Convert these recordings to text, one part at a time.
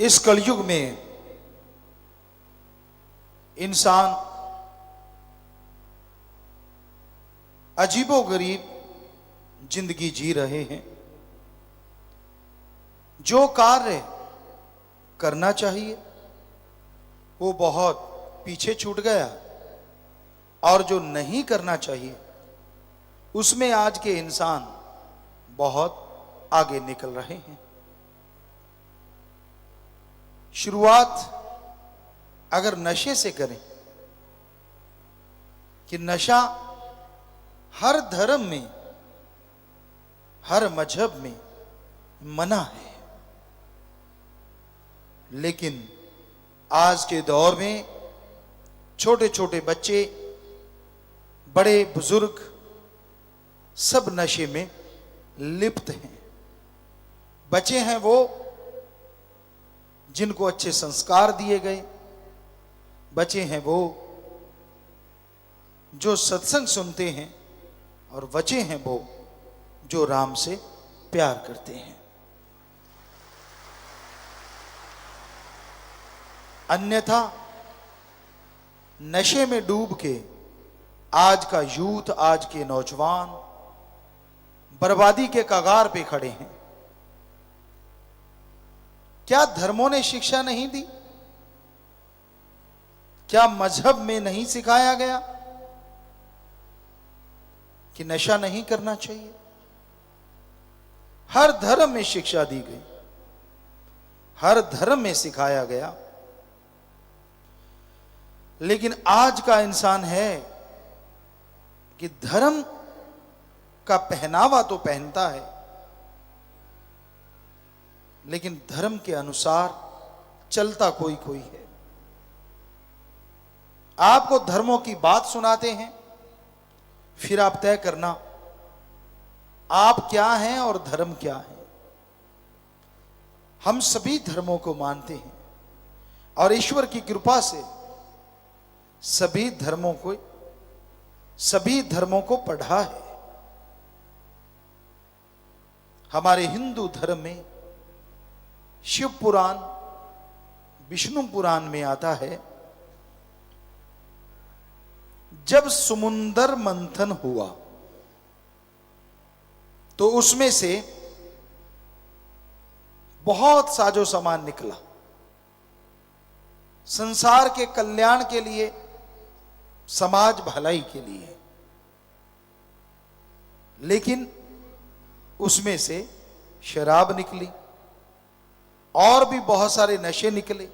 इस कलयुग में इंसान अजीबोगरीब जिंदगी जी रहे हैं। जो कार्य करना चाहिए वो बहुत पीछे छूट गया, और जो नहीं करना चाहिए उसमें आज के इंसान बहुत आगे निकल रहे हैं। शुरुआत अगर नशे से करें कि नशा हर धर्म में, हर मजहब में मना है, लेकिन आज के दौर में छोटे छोटे बच्चे, बड़े बुजुर्ग सब नशे में लिप्त हैं। बच्चे हैं वो जिनको अच्छे संस्कार दिए गए, बच्चे हैं वो जो सत्संग सुनते हैं, और बच्चे हैं वो जो राम से प्यार करते हैं। अन्यथा नशे में डूब के आज का यूथ, आज के नौजवान बर्बादी के कगार पे खड़े हैं। क्या धर्मों ने शिक्षा नहीं दी? क्या मजहब में नहीं सिखाया गया कि नशा नहीं करना चाहिए? हर धर्म में शिक्षा दी गई, हर धर्म में सिखाया गया, लेकिन आज का इंसान है कि धर्म का पहनावा तो पहनता है, लेकिन धर्म के अनुसार चलता कोई कोई है। आपको धर्मों की बात सुनाते हैं, फिर आप तय करना आप क्या हैं और धर्म क्या है। हम सभी धर्मों को मानते हैं और ईश्वर की कृपा से सभी धर्मों को पढ़ा है। हमारे हिंदू धर्म में शिव पुराण, विष्णु पुराण में आता है, जब समुंदर मंथन हुआ तो उसमें से बहुत साजो सामान निकला, संसार के कल्याण के लिए, समाज भलाई के लिए, लेकिन उसमें से शराब निकली और भी बहुत सारे नशे निकले।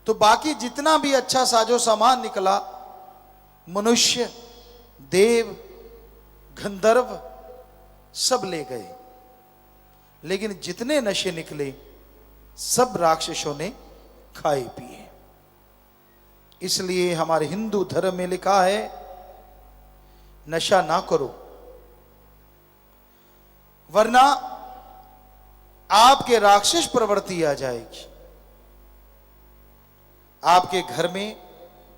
तो बाकी जितना भी अच्छा साजो सामान निकला, मनुष्य, देव, गंधर्व सब ले गए, लेकिन जितने नशे निकले सब राक्षसों ने खाए पिए। इसलिए हमारे हिंदू धर्म में लिखा है, नशा ना करो, वरना आपके राक्षस प्रवृत्ति आ जाएगी। आपके घर में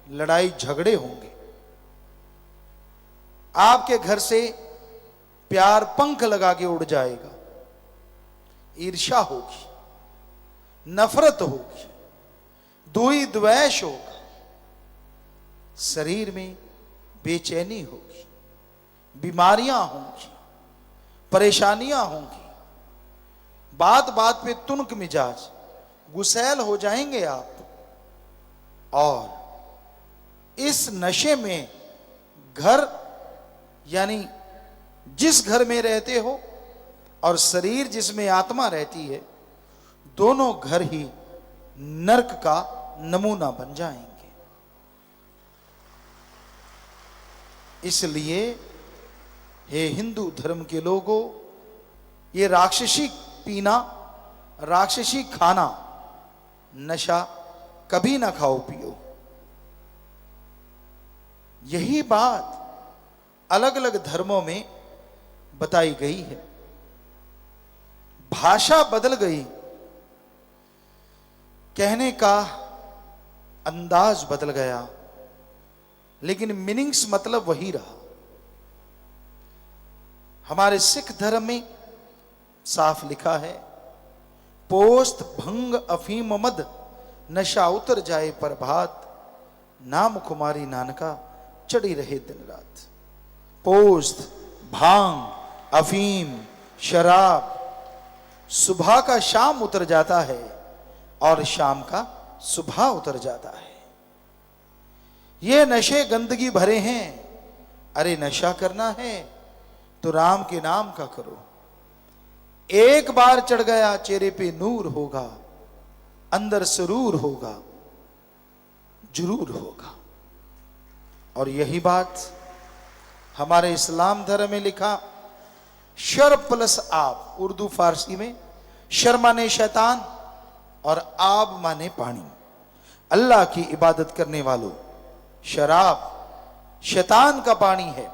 लड़ाई झगड़े होंगे, आपके घर से प्यार पंख लगा के उड़ जाएगा, ईर्ष्या होगी, नफरत होगी, द्वेष द्वेष होगा, शरीर में बेचैनी होगी, बीमारियां होंगी, परेशानियां होंगी, बात बात पे तुनक मिजाज, गुस्सैल हो जाएंगे आप। और इस नशे में घर, यानी जिस घर में रहते हो और शरीर जिसमें आत्मा रहती है, दोनों घर ही नरक का नमूना बन जाएंगे। इसलिए हे हिंदू धर्म के लोगों, ये राक्षसी पीना, राक्षसी खाना, नशा कभी ना खाओ पियो। यही बात अलग अलग धर्मों में बताई गई है। भाषा बदल गई, कहने का अंदाज बदल गया, लेकिन मीनिंग्स, मतलब वही रहा। हमारे सिख धर्म में साफ लिखा है, पोस्त भंग अफीम मद, नशा उतर जाए प्रभात, नाम कुमारी नानका चढ़ी रहे दिन रात। पोस्त, भांग, अफीम, शराब, सुबह का शाम उतर जाता है और शाम का सुबह उतर जाता है। ये नशे गंदगी भरे हैं। अरे नशा करना है तो राम के नाम का करो। एक बार चढ़ गया चेहरे पे नूर होगा, अंदर सुरूर होगा, जरूर होगा। और यही बात हमारे इस्लाम धर्म में लिखा, शर प्लस आब, उर्दू फारसी में शर माने शैतान और आब माने पानी। अल्लाह की इबादत करने वालों, शराब शैतान का पानी है,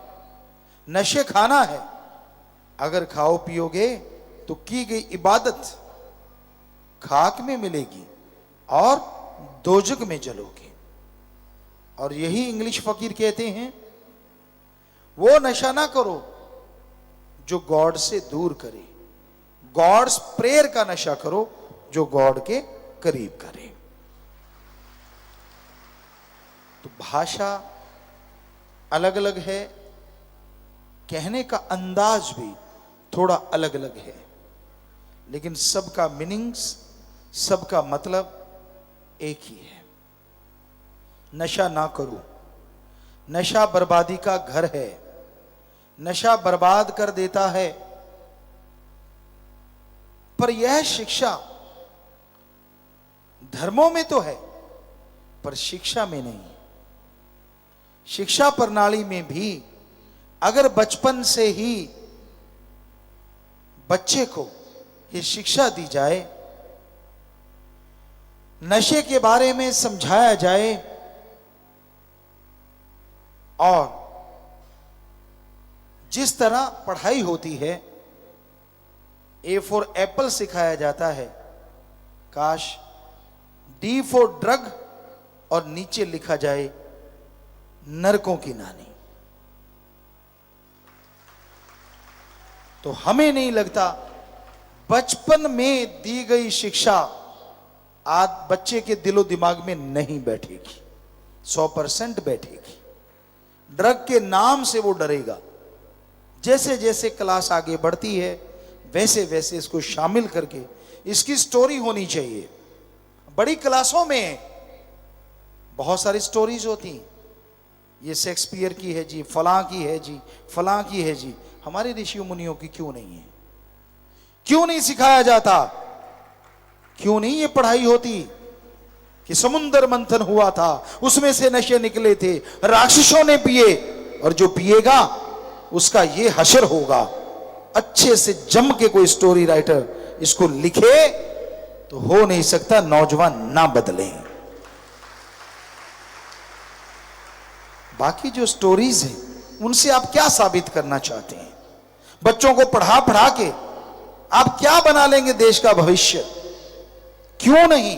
नशे खाना है। अगर खाओ पियोगे तो की गई इबादत खाक में मिलेगी और दोजक में जलोगे। और यही इंग्लिश फकीर कहते हैं, वो नशा ना करो जो गॉड से दूर करे, गॉड्स प्रेयर का नशा करो जो गॉड के करीब करे। तो भाषा अलग अलग है, कहने का अंदाज भी थोड़ा अलग अलग है, लेकिन सबका मीनिंग्स, सबका मतलब एक ही है। नशा ना करो, नशा बर्बादी का घर है, नशा बर्बाद कर देता है। पर यह शिक्षा धर्मों में तो है, पर शिक्षा में नहीं। शिक्षा प्रणाली में भी अगर बचपन से ही बच्चे को यह शिक्षा दी जाए, नशे के बारे में समझाया जाए और जिस तरह पढ़ाई होती है, ए फॉर एप्पल सिखाया जाता है, काश डी फॉर ड्रग और नीचे लिखा जाए नरकों की नानी। तो हमें नहीं लगता बचपन में दी गई शिक्षा आज बच्चे के दिलो दिमाग में नहीं बैठेगी, 100% बैठेगी। ड्रग के नाम से वो डरेगा। जैसे जैसे क्लास आगे बढ़ती है वैसे वैसे इसको शामिल करके इसकी स्टोरी होनी चाहिए। बड़ी क्लासों में बहुत सारी स्टोरीज होती, ये शेक्सपियर की है जी, फलां की है जी, फलां की है जी। हमारे ऋषि मुनियों की क्यों नहीं है? क्यों नहीं सिखाया जाता? क्यों नहीं ये पढ़ाई होती कि समुद्र मंथन हुआ था, उसमें से नशे निकले थे, राक्षसों ने पिए और जो पिएगा उसका ये हशर होगा। अच्छे से जम के कोई स्टोरी राइटर इसको लिखे तो हो नहीं सकता नौजवान ना बदलें। बाकी जो स्टोरीज हैं उनसे आप क्या साबित करना चाहते हैं? बच्चों को पढ़ा पढ़ा के आप क्या बना लेंगे देश का भविष्य? क्यों नहीं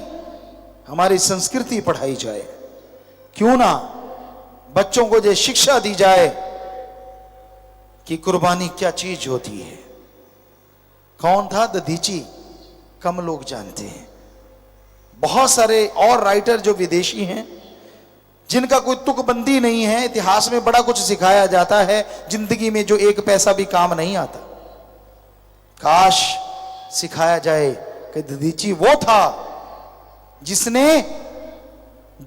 हमारी संस्कृति पढ़ाई जाए? क्यों ना बच्चों को जो शिक्षा दी जाए कि कुर्बानी क्या चीज होती है। कौन था दधीची? कम लोग जानते हैं। बहुत सारे और राइटर जो विदेशी हैं जिनका कोई तुकबंदी नहीं है, इतिहास में बड़ा कुछ सिखाया जाता है, जिंदगी में जो एक पैसा भी काम नहीं आता। काश सिखाया जाए कि दधीची वो था जिसने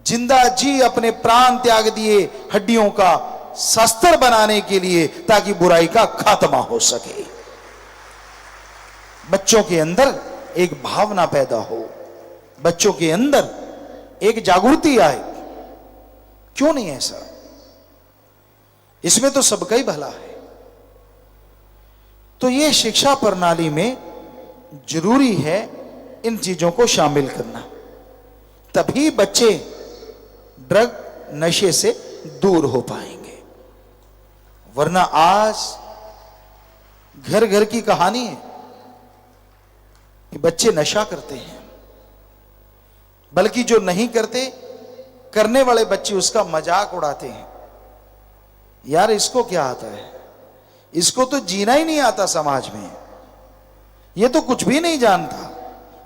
जिंदा जी अपने प्राण त्याग दिए हड्डियों का शस्त्र बनाने के लिए, ताकि बुराई का खात्मा हो सके। बच्चों के अंदर एक भावना पैदा हो, बच्चों के अंदर एक जागृति आए। क्यों नहीं ऐसा? इसमें तो सबका ही भला है। तो ये शिक्षा प्रणाली में जरूरी है इन चीजों को शामिल करना, तभी बच्चे ड्रग नशे से दूर हो पाएंगे। वरना आज घर घर की कहानी है कि बच्चे नशा करते हैं, बल्कि जो नहीं करते, करने वाले बच्चे उसका मजाक उड़ाते हैं। यार इसको क्या आता है? इसको तो जीना ही नहीं आता समाज में, ये तो कुछ भी नहीं जानता।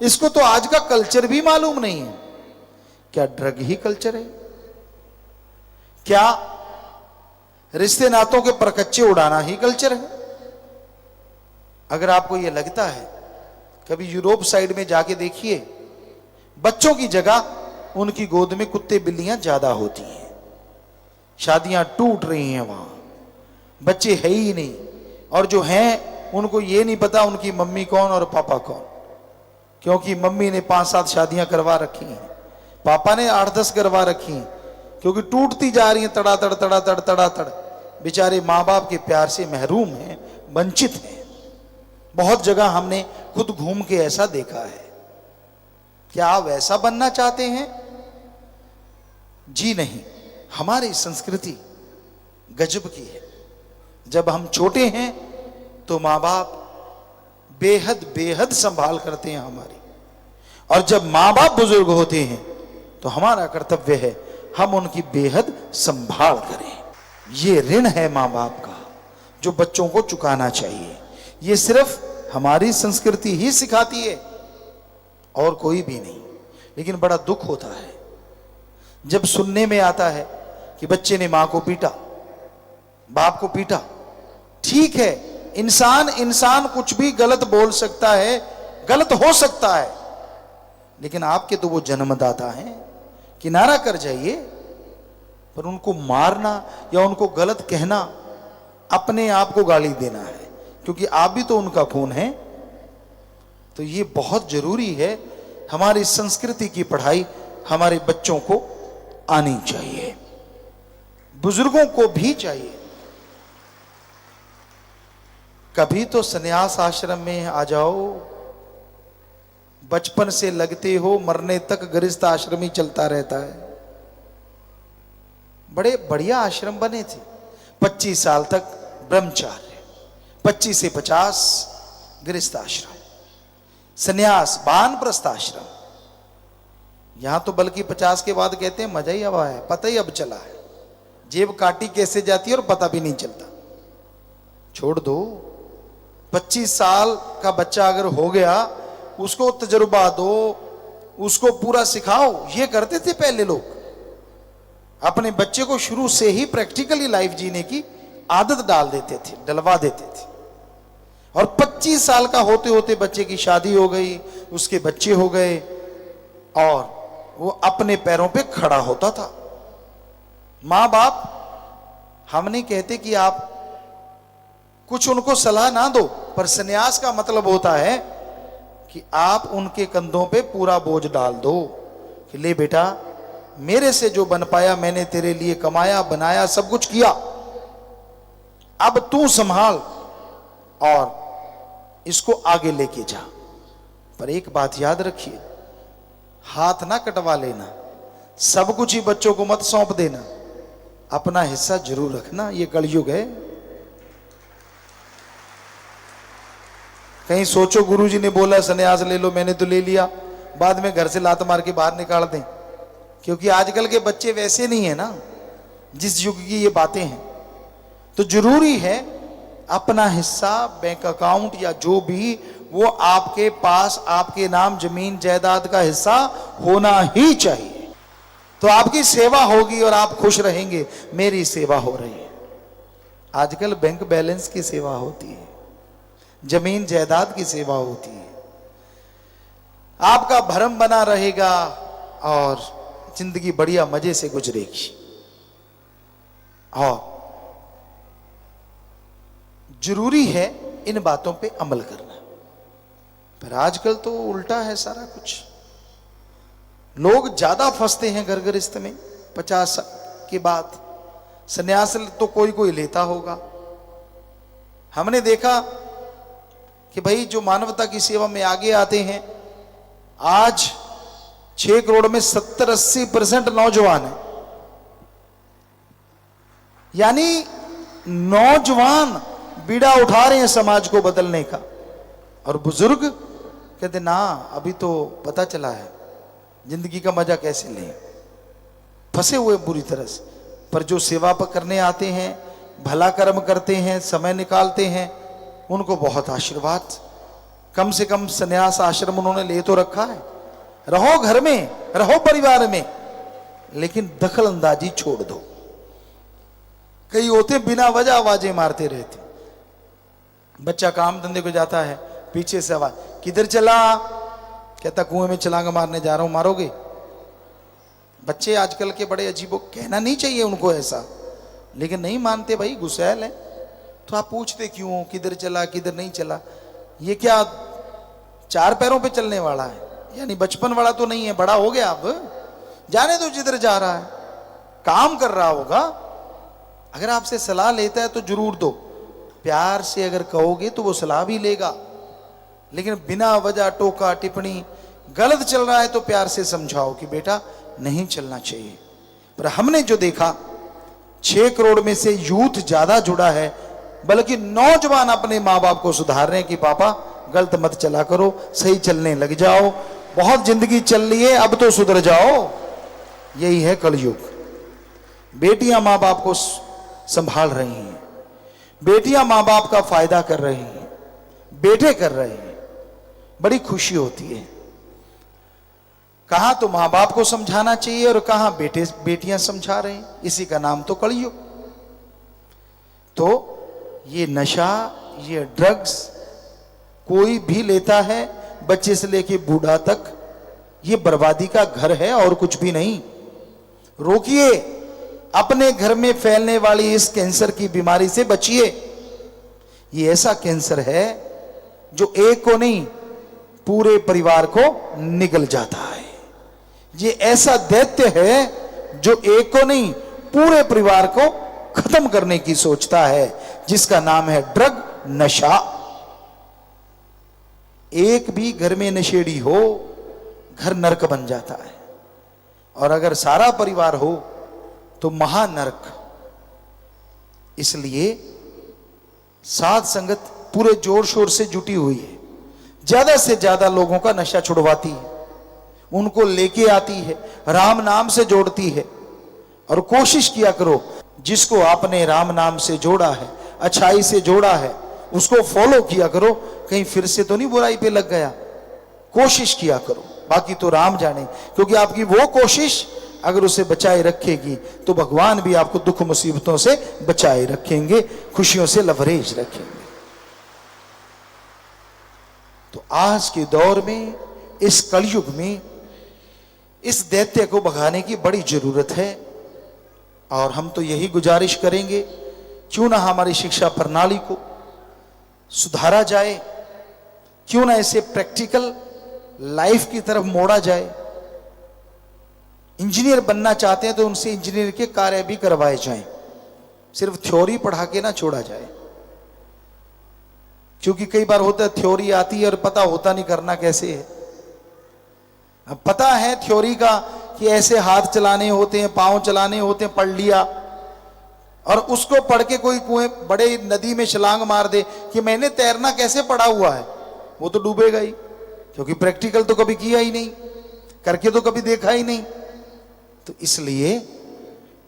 इसको तो आज का कल्चर भी मालूम नहीं है। क्या ड्रग ही कल्चर है? क्या रिश्ते नातों के परकच्चे उड़ाना ही कल्चर है? अगर आपको यह लगता है, कभी यूरोप साइड में जाके देखिए, बच्चों की जगह उनकी गोद में कुत्ते बिल्लियां ज्यादा होती हैं। शादियां टूट रही हैं वहां, बच्चे है ही नहीं, और जो हैं उनको ये नहीं पता उनकी मम्मी कौन और पापा कौन, क्योंकि मम्मी ने 5-7 शादियां करवा रखी हैं, पापा ने 8-10 करवा रखी हैं, क्योंकि टूटती जा रही हैं तड़ातड़ तड़ातड़ तड़ातड़। बेचारे माँ बाप के प्यार से महरूम हैं, वंचित हैं। बहुत जगह हमने खुद घूम के ऐसा देखा है। क्या आप ऐसा बनना चाहते हैं? जी नहीं। हमारी संस्कृति गजब की है। जब हम छोटे हैं तो माँ बाप बेहद बेहद संभाल करते हैं हमारी, और जब माँ बाप बुजुर्ग होते हैं तो हमारा कर्तव्य है हम उनकी बेहद संभाल करें। ये ऋण है माँ बाप का जो बच्चों को चुकाना चाहिए। ये सिर्फ हमारी संस्कृति ही सिखाती है और कोई भी नहीं। लेकिन बड़ा दुख होता है जब सुनने में आता है कि बच्चे ने मां को पीटा, बाप को पीटा। ठीक है, इंसान कुछ भी गलत बोल सकता है, गलत हो सकता है, लेकिन आपके तो वो जन्मदाता हैं, किनारा कर जाइए। पर उनको मारना या उनको गलत कहना अपने आप को गाली देना है, क्योंकि आप भी तो उनका खून है। तो ये बहुत जरूरी है, हमारी संस्कृति की पढ़ाई हमारे बच्चों को आनी चाहिए, बुजुर्गों को भी चाहिए। कभी तो संन्यास आश्रम में आ जाओ, बचपन से लगते हो मरने तक गृहस्थ आश्रम ही चलता रहता है। बड़े बढ़िया आश्रम बने थे। 25 साल तक ब्रह्मचार्य, 25 से 50 गृहस्थ आश्रम, संन्यास वानप्रस्थ आश्रम। यहां तो बल्कि 50 के बाद कहते हैं मजा ही अब आया, पता ही अब चला है, जेब काटी कैसे जाती है और पता भी नहीं चलता। छोड़ दो। 25 साल का बच्चा अगर हो गया, उसको तजुर्बा दो, उसको पूरा सिखाओ। ये करते थे पहले लोग, अपने बच्चे को शुरू से ही प्रैक्टिकली लाइफ जीने की आदत डाल देते थे, डलवा देते थे। और 25 साल का होते होते बच्चे की शादी हो गई, उसके बच्चे हो गए, और वो अपने पैरों पे खड़ा होता था। मां बाप, हम नहीं कहते कि आप कुछ उनको सलाह ना दो, पर संन्यास का मतलब होता है कि आप उनके कंधों पे पूरा बोझ डाल दो कि ले बेटा, मेरे से जो बन पाया मैंने तेरे लिए कमाया, बनाया, सब कुछ किया, अब तू संभाल और इसको आगे लेके जा। पर एक बात याद रखिए, हाथ ना कटवा लेना, सब कुछ ही बच्चों को मत सौंप देना, अपना हिस्सा जरूर रखना। ये कलयुग है। कहीं सोचो गुरुजी ने बोला संन्यास ले लो, मैंने तो ले लिया, बाद में घर से लात मार के बाहर निकाल दें। क्योंकि आजकल के बच्चे वैसे नहीं है ना, जिस युग की ये बातें हैं। तो जरूरी है अपना हिस्सा, बैंक अकाउंट या जो भी, वो आपके पास आपके नाम जमीन जायदाद का हिस्सा होना ही चाहिए। तो आपकी सेवा होगी और आप खुश रहेंगे, मेरी सेवा हो रही है। आजकल बैंक बैलेंस की सेवा होती है, जमीन जायदाद की सेवा होती है। आपका भरम बना रहेगा और जिंदगी बढ़िया मजे से गुजरेगी। और जरूरी है इन बातों पे अमल करना। पर आजकल तो उल्टा है सारा कुछ। लोग ज्यादा फंसते हैं घर गृहस्थ में। 50 के बाद संन्यास तो कोई कोई लेता होगा। हमने देखा कि भाई जो मानवता की सेवा में आगे आते हैं, आज 6 करोड़ में 70-80% नौजवान है। यानी नौजवान बीड़ा उठा रहे हैं समाज को बदलने का, और बुजुर्ग कहते ना अभी तो पता चला है जिंदगी का मजा कैसे लें। फंसे हुए बुरी तरह से। पर जो सेवा पर करने आते हैं, भला कर्म करते हैं, समय निकालते हैं, उनको बहुत आशीर्वाद। कम से कम संन्यास आश्रम उन्होंने ले तो रखा है, रहो घर में, रहो परिवार में, लेकिन दखल अंदाजी छोड़ दो। कई होते बिना वजह आवाजें मारते रहते। बच्चा काम धंधे को जाता है, पीछे से आवाज, किधर चला? कहता कुएं में छलांग मारने जा रहा हूं। मारोगे? बच्चे आजकल के बड़े अजीबो, कहना नहीं चाहिए उनको ऐसा, लेकिन नहीं मानते भाई, गुस्सैल है। तो आप पूछते क्यों, किधर चला किधर नहीं चला? ये क्या 4 पैरों पे चलने वाला है? यानी बचपन वाला तो नहीं है, बड़ा हो गया, अब जाने दो जिधर जा रहा है, काम कर रहा होगा। अगर आपसे सलाह लेता है तो जरूर दो, प्यार से अगर कहोगे तो वो सलाह भी लेगा, लेकिन बिना वजह टोका टिप्पणी, गलत चल रहा है तो प्यार से समझाओ कि बेटा नहीं चलना चाहिए। पर हमने जो देखा, 6 करोड़ में से यूथ ज्यादा जुड़ा है, बल्कि नौजवान अपने माँ बाप को सुधार रहे हैं कि पापा गलत मत चला करो, सही चलने लग जाओ, बहुत जिंदगी चल रही है, अब तो सुधर जाओ। यही है कलयुग। बेटियां माँ बाप को संभाल रही हैं, बेटियां माँ बाप का फायदा कर रही हैं, बेटे कर रहे हैं, बड़ी खुशी होती है। कहां तो मां बाप को समझाना चाहिए और कहां बेटियां समझा रहे हैं। इसी का नाम तो कलयुग। तो ये नशा, ये ड्रग्स कोई भी लेता है, बच्चे से लेके बूढ़ा तक, ये बर्बादी का घर है और कुछ भी नहीं। रोकिए, अपने घर में फैलने वाली इस कैंसर की बीमारी से बचिए। ये ऐसा कैंसर है जो एक को नहीं, पूरे परिवार को निगल जाता है। ये ऐसा दैत्य है जो एक को नहीं, पूरे परिवार को खत्म करने की सोचता है, जिसका नाम है ड्रग, नशा। एक भी घर में नशेड़ी हो, घर नरक बन जाता है, और अगर सारा परिवार हो तो महानरक। इसलिए साध संगत पूरे जोर शोर से जुटी हुई है, ज्यादा से ज्यादा लोगों का नशा छुड़वाती है, उनको लेके आती है, राम नाम से जोड़ती है। और कोशिश किया करो, जिसको आपने राम नाम से जोड़ा है, अच्छाई से जोड़ा है, उसको फॉलो किया करो, कहीं फिर से तो नहीं बुराई पे लग गया। कोशिश किया करो, बाकी तो राम जाने। क्योंकि आपकी वो कोशिश अगर उसे बचाए रखेगी तो भगवान भी आपको दुख मुसीबतों से बचाए रखेंगे, खुशियों से लवरेज रखेंगे। तो आज के दौर में, इस कलयुग में, इस दैत्य को भगाने की बड़ी जरूरत है। और हम तो यही गुजारिश करेंगे, क्यों ना हमारी शिक्षा प्रणाली को सुधारा जाए, क्यों ना इसे प्रैक्टिकल लाइफ की तरफ मोड़ा जाए। इंजीनियर बनना चाहते हैं तो उनसे इंजीनियर के कार्य भी करवाए जाएं, सिर्फ थ्योरी पढ़ा के ना छोड़ा जाए। क्योंकि कई बार होता है थ्योरी आती है और पता होता नहीं करना कैसे है। अब पता है थ्योरी का कि ऐसे हाथ चलाने होते हैं, पांव चलाने होते हैं, पढ़ लिया, और उसको पढ़ के कोई कुएं बड़े नदी में छलांग मार दे कि मैंने तैरना कैसे पढ़ा हुआ है, वो तो डूबेगा ही, क्योंकि प्रैक्टिकल तो कभी किया ही नहीं, करके तो कभी देखा ही नहीं। तो इसलिए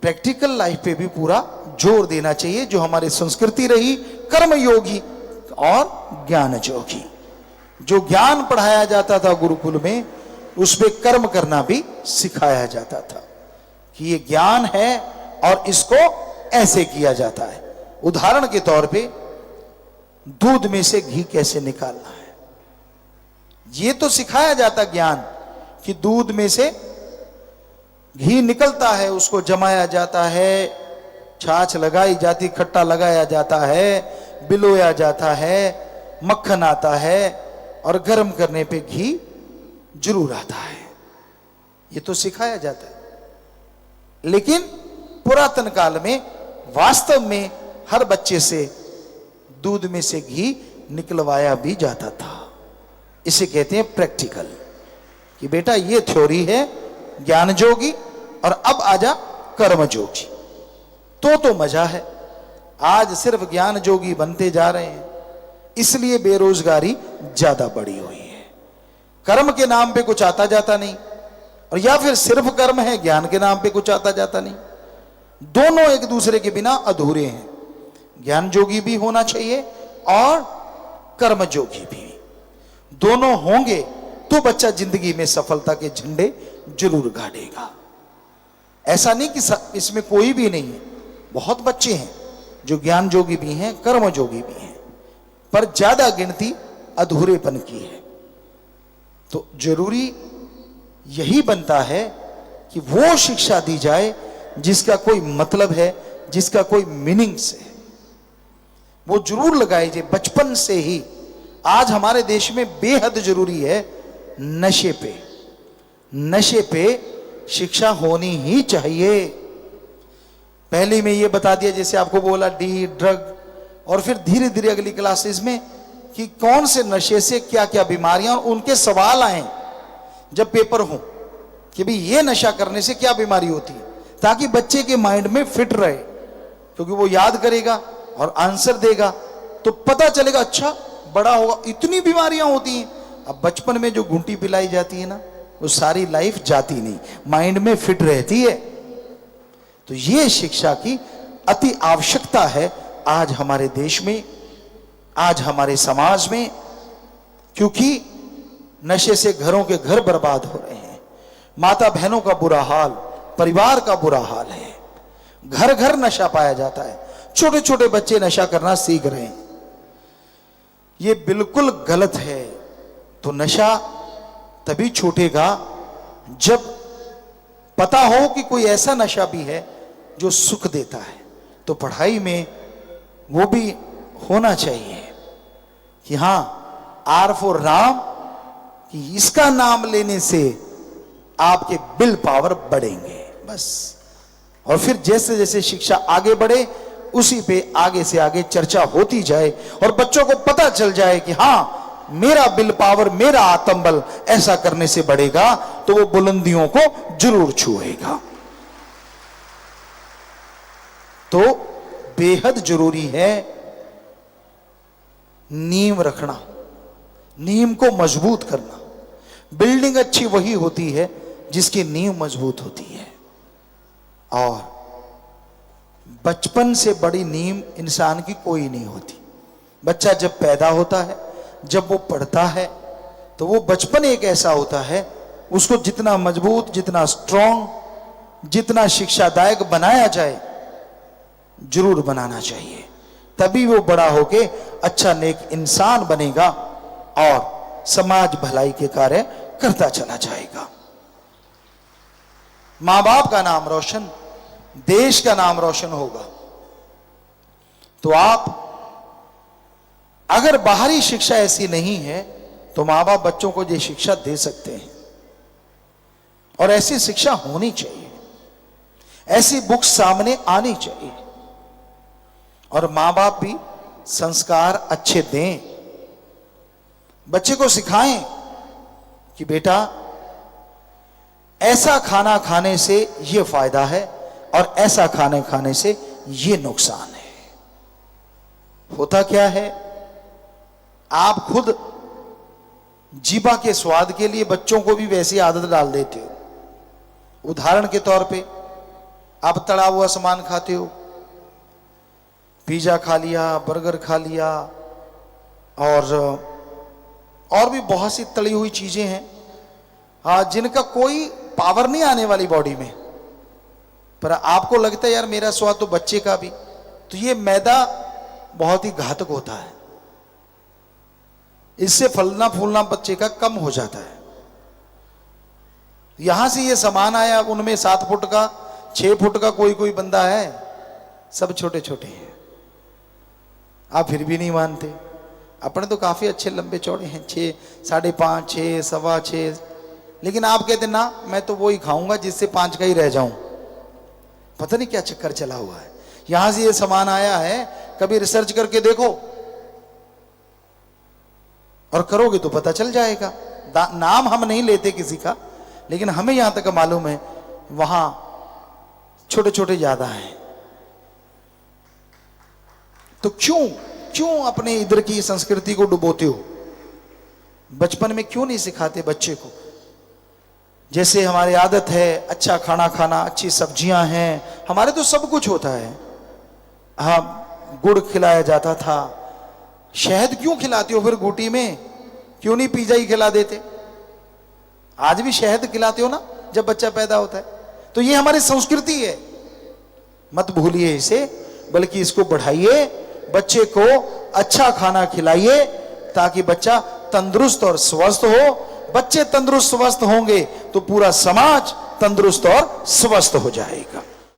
प्रैक्टिकल लाइफ पे भी पूरा जोर देना चाहिए, जो हमारी संस्कृति रही कर्मयोगी और ज्ञान योगी। जो ज्ञान पढ़ाया जाता था गुरुकुल में, उसमें कर्म करना भी सिखाया जाता था कि ये ज्ञान है और इसको ऐसे किया जाता है। उदाहरण के तौर पे दूध में से घी कैसे निकालना है, ये तो सिखाया जाता ज्ञान कि दूध में से घी निकलता है, उसको जमाया जाता है, छाछ लगाई जाती, खट्टा लगाया जाता है, बिलोया जाता है, मक्खन आता है, और गर्म करने पे घी जरूर आता है। ये तो सिखाया जाता है। लेकिन पुरातन काल में वास्तव में हर बच्चे से दूध में से घी निकलवाया भी जाता था। इसे कहते हैं प्रैक्टिकल, कि बेटा ये थ्योरी है ज्ञान जोगी, और अब आजा कर्म जोगी। तो मजा है। आज सिर्फ ज्ञान जोगी बनते जा रहे हैं, इसलिए बेरोजगारी ज्यादा बढ़ी हुई है। कर्म के नाम पे कुछ आता जाता नहीं, और या फिर सिर्फ कर्म है, ज्ञान के नाम पे कुछ आता जाता नहीं। दोनों एक दूसरे के बिना अधूरे हैं। ज्ञान जोगी भी होना चाहिए और कर्म जोगी भी। दोनों होंगे तो बच्चा जिंदगी में सफलता के झंडे जरूर गाड़ेगा। ऐसा नहीं कि इसमें कोई भी नहीं है, बहुत बच्चे हैं जो ज्ञान जोगी भी हैं, कर्म जोगी भी हैं, पर ज्यादा गिनती अधूरेपन की है। तो जरूरी यही बनता है कि वो शिक्षा दी जाए जिसका कोई मतलब है, जिसका कोई मीनिंग्स है, वो जरूर लगाई जाए बचपन से ही। आज हमारे देश में बेहद जरूरी है नशे पे शिक्षा होनी ही चाहिए। पहले में ये बता दिया, जैसे आपको बोला डी ड्रग, और फिर धीरे धीरे अगली क्लासेस में कि कौन से नशे से क्या क्या बीमारियां, और उनके सवाल आए जब पेपर हो कि भाई ये नशा करने से क्या बीमारी होती है, ताकि बच्चे के माइंड में फिट रहे, क्योंकि वो याद करेगा और आंसर देगा तो पता चलेगा अच्छा बड़ा होगा इतनी बीमारियां होती हैं। अब बचपन में जो घुंटी पिलाई जाती है ना, वो सारी लाइफ जाती नहीं, माइंड में फिट रहती है। तो ये शिक्षा की अति आवश्यकता है आज हमारे देश में, आज हमारे समाज में, क्योंकि नशे से घरों के घर बर्बाद हो रहे हैं, माता बहनों का बुरा हाल, परिवार का बुरा हाल है, घर घर नशा पाया जाता है, छोटे छोटे बच्चे नशा करना सीख रहे हैं। ये बिल्कुल गलत है। तो नशा तभी छूटेगा जब पता हो कि कोई ऐसा नशा भी है जो सुख देता है। तो पढ़ाई में वो भी होना चाहिए कि हां, आर फॉर राम, कि इसका नाम लेने से आपके विल पावर बढ़ेंगे, बस। और फिर जैसे जैसे शिक्षा आगे बढ़े उसी पे आगे से आगे चर्चा होती जाए और बच्चों को पता चल जाए कि हां, मेरा विल पावर, मेरा आत्मबल ऐसा करने से बढ़ेगा, तो वो बुलंदियों को जरूर छुएगा। तो बेहद जरूरी है नींव रखना, नींव को मजबूत करना। बिल्डिंग अच्छी वही होती है जिसकी नींव मजबूत होती है, और बचपन से बड़ी नींव इंसान की कोई नहीं होती। बच्चा जब पैदा होता है, जब वो पढ़ता है, तो वो बचपन एक ऐसा होता है, उसको जितना मजबूत, जितना स्ट्रांग, जितना शिक्षादायक बनाया जाए जरूर बनाना चाहिए। तभी वो बड़ा होके अच्छा नेक इंसान बनेगा और समाज भलाई के कार्य करता चला जाएगा। मां बाप का नाम रोशन, देश का नाम रोशन होगा। तो आप अगर बाहरी शिक्षा ऐसी नहीं है तो मां बाप बच्चों को ये शिक्षा दे सकते हैं, और ऐसी शिक्षा होनी चाहिए, ऐसी बुक्स सामने आनी चाहिए, और मां बाप भी संस्कार अच्छे दें, बच्चे को सिखाएं कि बेटा ऐसा खाना खाने से यह फायदा है और ऐसा खाने खाने से यह नुकसान है। होता क्या है, आप खुद जीभा के स्वाद के लिए बच्चों को भी वैसी आदत डाल देते हो। उदाहरण के तौर पे आप तड़ा हुआ सामान खाते हो, पिज्जा खा लिया, बर्गर खा लिया, और भी बहुत सी तली हुई चीजें हैं जिनका कोई पावर नहीं आने वाली बॉडी में, पर आपको लगता है यार मेरा स्वाद तो बच्चे का भी। तो ये मैदा बहुत ही घातक होता है, इससे फलना फूलना बच्चे का कम हो जाता है। यहां से ये सामान आया, उनमें 7 फुट का, 6 फुट का कोई कोई बंदा है, सब छोटे छोटे हैं। आप फिर भी नहीं मानते, अपने तो काफी अच्छे लंबे चौड़े हैं, 6, 5.5, 6, 6.25, लेकिन आप कहते ना मैं तो वो ही खाऊंगा जिससे 5 का ही रह जाऊं। पता नहीं क्या चक्कर चला हुआ है। यहां से ये सामान आया है, कभी रिसर्च करके देखो और करोगे तो पता चल जाएगा। नाम हम नहीं लेते किसी का, लेकिन हमें यहां तक मालूम है वहां छोटे छोटे ज्यादा हैं। तो क्यों अपने इधर की संस्कृति को डुबोते हो? बचपन में क्यों नहीं सिखाते बच्चे को? जैसे हमारी आदत है अच्छा खाना खाना, अच्छी सब्जियां हैं, हमारे तो सब कुछ होता है। हाँ, गुड़ खिलाया जाता था, शहद क्यों खिलाते हो फिर घूटी में? क्यों नहीं पिज़्ज़ा ही खिला देते? आज भी शहद खिलाते हो ना जब बच्चा पैदा होता है। तो ये हमारी संस्कृति है, मत भूलिए इसे, बल्कि इसको बढ़ाइए, बच्चे को अच्छा खाना खिलाइए ताकि बच्चा तंदुरुस्त और स्वस्थ हो। बच्चे तंदुरुस्त स्वस्थ होंगे तो पूरा समाज तंदुरुस्त और स्वस्थ हो जाएगा।